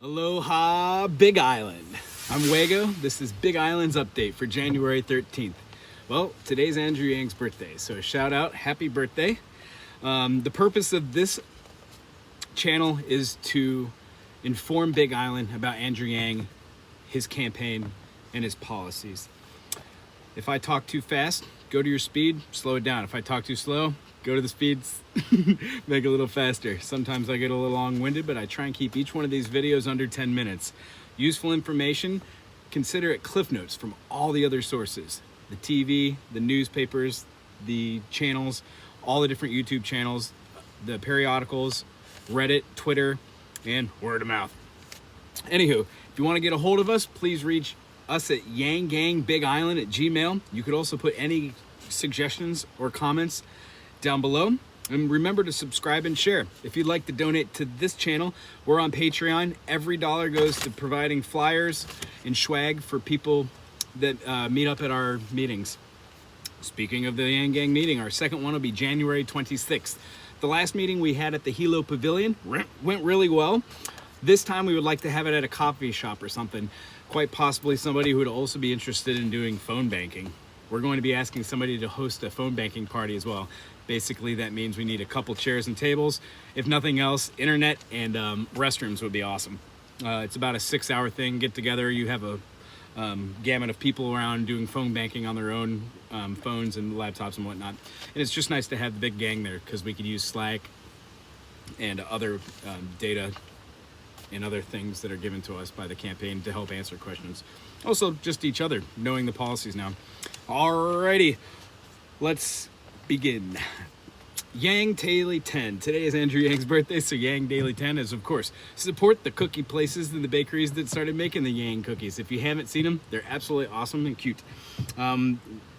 Aloha, Big Island. I'm Wago. This is Big Island's update for January 13th. Well, today's Andrew Yang's birthday, so shout out, happy birthday. The purpose of this channel is to inform Big Island about Andrew Yang, his campaign, and his policies. If I talk too fast, go to your speed, slow it down. If I talk too slow, go to the speeds, make it a little faster. Sometimes I get a little long-winded, but I try and keep each one of these videos under 10 minutes. Useful information, consider it cliff notes from all the other sources. The TV, the newspapers, the channels, all the different YouTube channels, the periodicals, Reddit, Twitter, and word of mouth. Anywho, if you want to get a hold of us, please reach us at yanggangbigisland@gmail.com. You could also put any suggestions or comments down below, and remember to subscribe and share. If you'd like to donate to this channel, we're on Patreon. Every dollar goes to providing flyers and swag for people that meet up at our meetings. Speaking of the Yanggang meeting, our second one will be January 26th. The last meeting we had at the Hilo Pavilion went really well. This time we would like to have it at a coffee shop or something, quite possibly somebody who would also be interested in doing phone banking. We're going to be asking somebody to host a phone banking party as well. Basically, that means we need a couple chairs and tables. If nothing else, internet and restrooms would be awesome. It's about a 6-hour thing, get together. You have a gamut of people around doing phone banking on their own phones and laptops and whatnot. And it's just nice to have the big gang there because we could use Slack and other data and other things that are given to us by the campaign to help answer questions. Also, just each other, knowing the policies now. Alrighty, let's begin. Yang.13. Today is Andrew Yang's birthday, so Yang.13 is, of course, support the cookie places and the bakeries that started making the Yang cookies. If you haven't seen them, they're absolutely awesome and cute.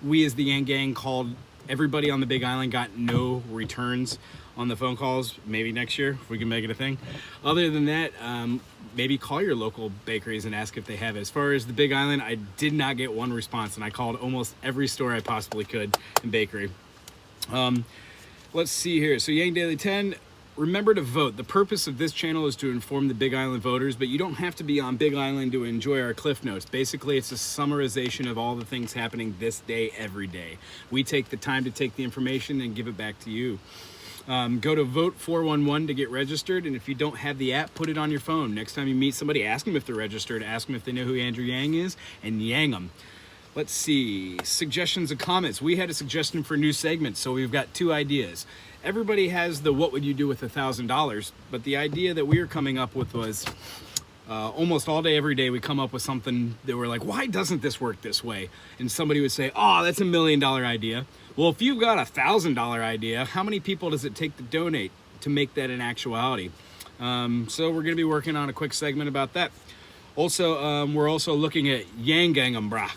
We as the Yang Gang called everybody on the Big Island, got no returns on the phone calls. Maybe next year, if we can make it a thing. Other than that, maybe call your local bakeries and ask if they have it. As far as the Big Island, I did not get one response, and I called almost every store I possibly could in bakery. Let's see here. So Yang.13, remember to vote. The purpose of this channel is to inform the Big Island voters, but you don't have to be on Big Island to enjoy our cliff notes. Basically, it's a summarization of all the things happening this day, every day. We take the time to take the information and give it back to you. Go to Vote 411 to get registered, and if you don't have the app, put it on your phone. Next time you meet somebody, ask them if they're registered, ask them if they know who Andrew Yang is, and yang them. Let's see, suggestions and comments. We had a suggestion for new segments, so we've got 2 ideas. Everybody has the what would you do with $1,000, but the idea that we were coming up with was almost all day, every day, we come up with something that we're like, why doesn't this work this way? And somebody would say, oh, that's $1 million idea. Well, if you've got $1,000 idea, how many people does it take to donate to make that an actuality? So we're gonna be working on a quick segment about that. Also, we're also looking at Yanggang, brah.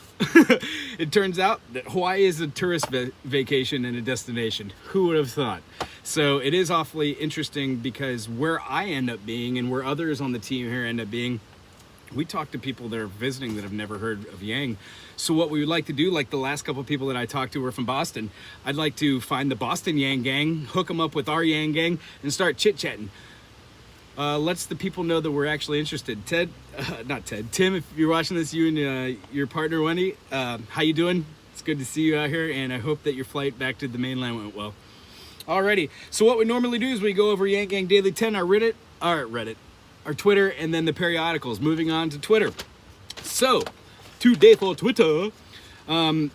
It turns out that Hawaii is a tourist vacation and a destination. Who would have thought? So it is awfully interesting because where I end up being and where others on the team here end up being, we talk to people that are visiting that have never heard of Yang. So what we would like to do, like the last couple of people that I talked to were from Boston, I'd like to find the Boston Yang Gang, hook them up with our Yang Gang, and start chit-chatting. Lets the people know that we're actually interested. Tim, if you're watching this, you and your partner Wendy, how you doing? It's good to see you out here, and I hope that your flight back to the mainland went well. Alrighty, so what we normally do is we go over Yanggang.13, our Twitter, and then the periodicals. Moving on to Twitter. So, today for Twitter, the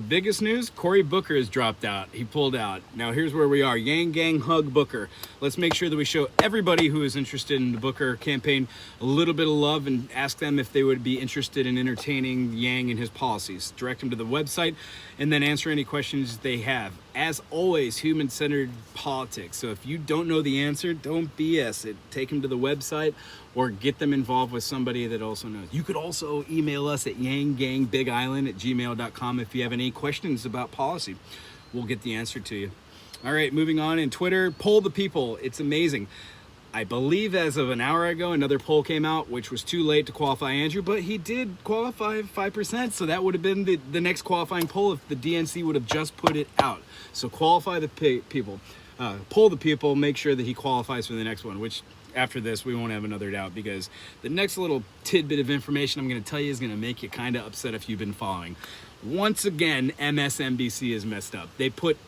biggest news, Cory Booker has dropped out. He pulled out. Now here's where we are. Yang Gang hug Booker. Let's make sure that we show everybody who is interested in the Booker campaign a little bit of love and ask them if they would be interested in entertaining Yang and his policies. Direct them to the website and then answer any questions they have. As always, human-centered politics. So if you don't know the answer, don't BS it. Take them to the website or get them involved with somebody that also knows. You could also email us at yanggangbigisland@gmail.com if you have any questions about policy. We'll get the answer to you. All right, moving on in Twitter, poll the people. It's amazing. I believe as of an hour ago, another poll came out, which was too late to qualify Andrew, but he did qualify 5%, so that would have been the next qualifying poll if the DNC would have just put it out. So qualify the people. poll the people, make sure that he qualifies for the next one, which after this, we won't have another doubt, because the next little tidbit of information I'm going to tell you is going to make you kind of upset if you've been following. Once again, MSNBC is messed up. They put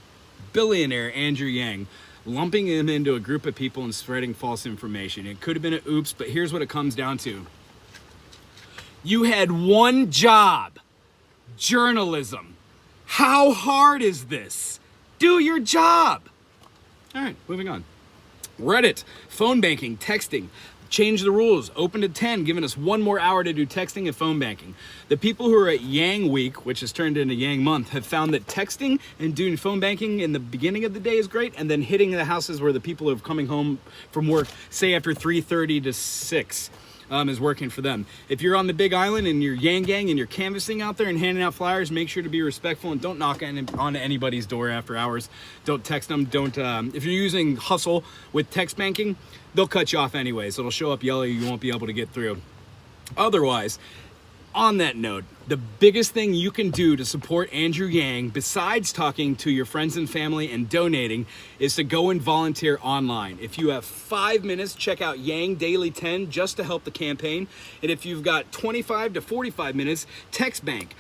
billionaire Andrew Yang, lumping him into a group of people and spreading false information. It could have been an oops, but here's what it comes down to. You had one job, journalism. How hard is this? Do your job. All right, moving on. Reddit, phone banking, texting. Change the rules. Open to 10, giving us 1 more hour to do texting and phone banking. The people who are at Yang Week, which has turned into Yang Month, have found that texting and doing phone banking in the beginning of the day is great, and then hitting the houses where the people are coming home from work, say after 3:30 to 6, is working for them. If you're on the Big Island and you're Yanggang and you're canvassing out there and handing out flyers, make sure to be respectful and don't knock on anybody's door after hours. Don't text them. Don't. If you're using Hustle with text banking, they'll cut you off anyways. It'll show up yellow. You won't be able to get through. Otherwise, on that note, the biggest thing you can do to support Andrew Yang, besides talking to your friends and family and donating, is to go and volunteer online. If you have 5 minutes, check out Yang.13 just to help the campaign. And if you've got 25 to 45 minutes, text bank.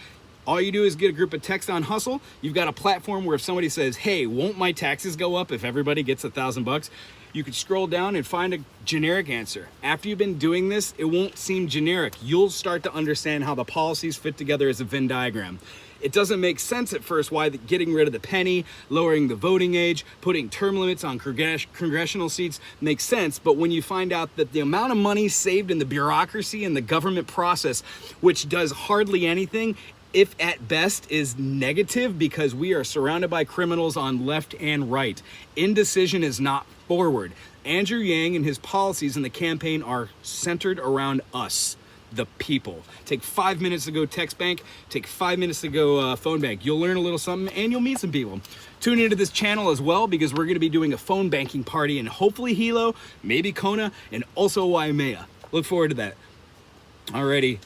All you do is get a group of text on Hustle. You've got a platform where if somebody says, hey, won't my taxes go up if everybody gets $1,000? You could scroll down and find a generic answer. After you've been doing this, it won't seem generic. You'll start to understand how the policies fit together as a Venn diagram. It doesn't make sense at first why getting rid of the penny, lowering the voting age, putting term limits on congressional seats makes sense, but when you find out that the amount of money saved in the bureaucracy and the government process, which does hardly anything, if at best, is negative, because we are surrounded by criminals on left and right. Indecision is not forward. Andrew Yang and his policies in the campaign are centered around us, the people. Take 5 minutes to go text bank, take 5 minutes to go phone bank. You'll learn a little something and you'll meet some people. Tune into this channel as well, because we're going to be doing a phone banking party in hopefully Hilo, maybe Kona, and also Waimea. Look forward to that. Alrighty.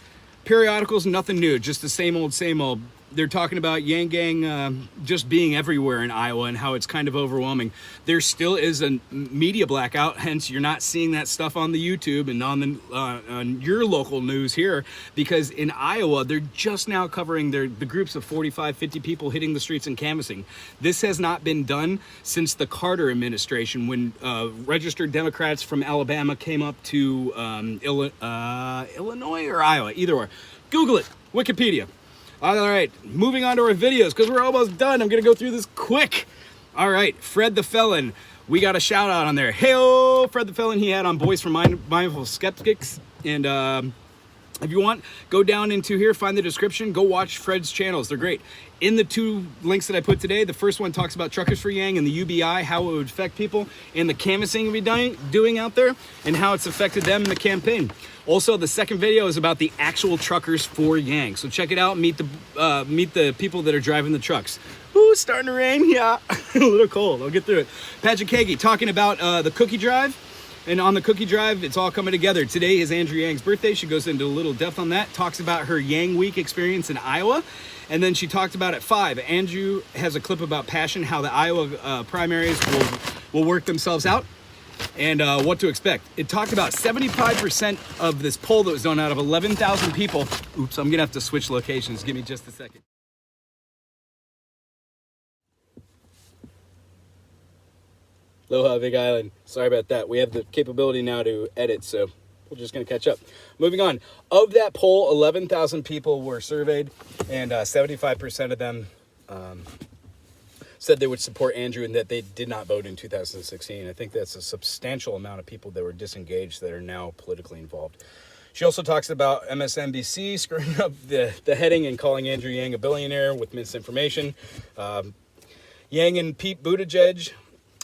Periodicals, nothing new, just the same old, same old. They're talking about Yanggang just being everywhere in Iowa and how it's kind of overwhelming. There still is a media blackout, hence you're not seeing that stuff on the YouTube and on your local news here, because in Iowa, they're just now covering the groups of 45, 50 people hitting the streets and canvassing. This has not been done since the Carter administration, when registered Democrats from Alabama came up to Illinois or Iowa, either or. Google it, Wikipedia. All right, moving on to our videos, because we're almost done. I'm going to go through this quick. All right, Fred the Felon. We got a shout out on there. Hey-oh, Fred the Felon. He had on Boys for Mindful Skeptics. And if you want, go down into here, find the description, go watch Fred's channels. They're great. In the 2 links that I put today, the first one talks about Truckers for Yang and the UBI, how it would affect people, and the canvassing we're doing out there, and how it's affected them in the campaign. Also, the second video is about the actual Truckers for Yang. So check it out, meet the people that are driving the trucks. Ooh, it's starting to rain, yeah. A little cold, I'll get through it. Patrick Hagee talking about the cookie drive. And on the cookie drive, it's all coming together. Today is Andrew Yang's birthday. She goes into a little depth on that, talks about her Yang Week experience in Iowa. And then she talked about at 5, Andrew has a clip about passion, how the Iowa primaries will work themselves out, and what to expect. It talked about 75% of this poll that was done out of 11,000 people. Oops, I'm gonna have to switch locations. Give me just a second. Aloha, Big Island. Sorry about that. We have the capability now to edit, so we're just going to catch up. Moving on. Of that poll, 11,000 people were surveyed, and 75% of them said they would support Andrew and that they did not vote in 2016. I think that's a substantial amount of people that were disengaged that are now politically involved. She also talks about MSNBC screwing up the heading and calling Andrew Yang a billionaire with misinformation. Yang and Pete Buttigieg.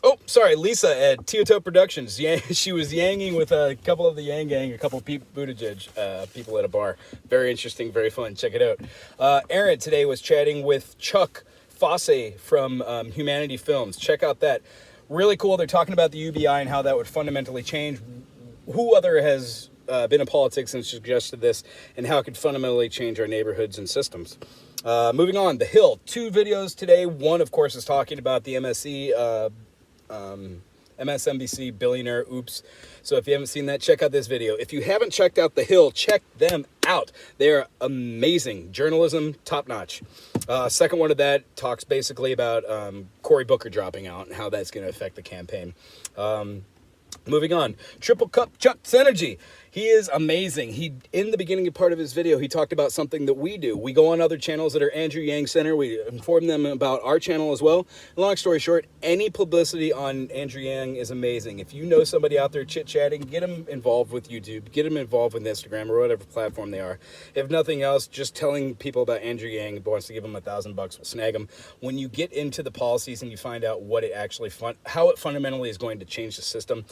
Oh, sorry, Lisa at Teoto Productions. Yeah, she was yanging with a couple of the Yanggang, a couple of Pete Buttigieg people at a bar. Very interesting, very fun. Check it out. Aaron today was chatting with Chuck Fosse from Humanity Films. Check out that. Really cool. They're talking about the UBI and how that would fundamentally change. Who other has been in politics and suggested this, and how it could fundamentally change our neighborhoods and systems. Moving on, The Hill. 2 videos today. One, of course, is talking about the MSE MSNBC billionaire oops. So if you haven't seen that, check out this video. If you haven't checked out The Hill, check them out. They are amazing. Journalism, top notch. Second one of that talks basically about Cory Booker dropping out and how that's going to affect the campaign. Moving on, Triple Cup Chuck Synergy. He is amazing. In the beginning part of his video, he talked about something that we do. We go on other channels that are Andrew Yang Center. We inform them about our channel as well. Long story short, any publicity on Andrew Yang is amazing. If you know somebody out there chit-chatting, get them involved with YouTube. Get them involved with Instagram or whatever platform they are. If nothing else, just telling people about Andrew Yang wants to give them $1,000 will snag them. When you get into the policies and you find out what it actually, how it fundamentally is going to change the system,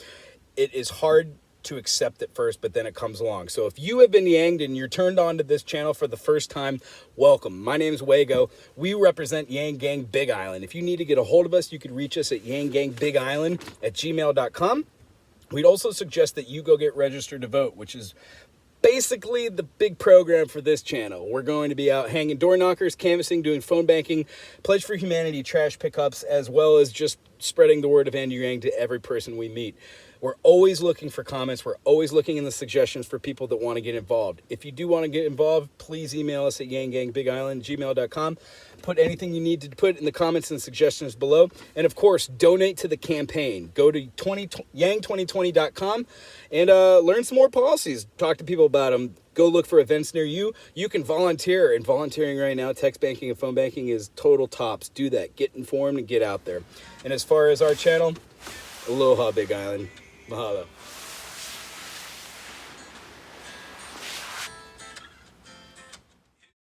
it is hard to accept at first, but then it comes along. So if you have been yanged and you're turned on to this channel for the first time, welcome. My name is Wago. We represent Yanggang Big Island. If you need to get a hold of us, you could reach us at yanggangbigisland@gmail.com. We'd also suggest that you go get registered to vote, which is basically the big program for this channel. We're going to be out hanging door knockers, canvassing, doing phone banking, Pledge for Humanity trash pickups, as well as just spreading the word of Andrew Yang to every person we meet. We're always looking for comments. We're always looking in the suggestions for people that want to get involved. If you do want to get involved, please email us at yanggangbigisland@gmail.com. Put anything you need to put in the comments and suggestions below. And of course, donate to the campaign. Go to yang2020.com and learn some more policies. Talk to people about them. Go look for events near you. You can volunteer. And volunteering right now, text banking and phone banking is total tops. Do that. Get informed and get out there. And as far as our channel, aloha, Big Island. Mahalo.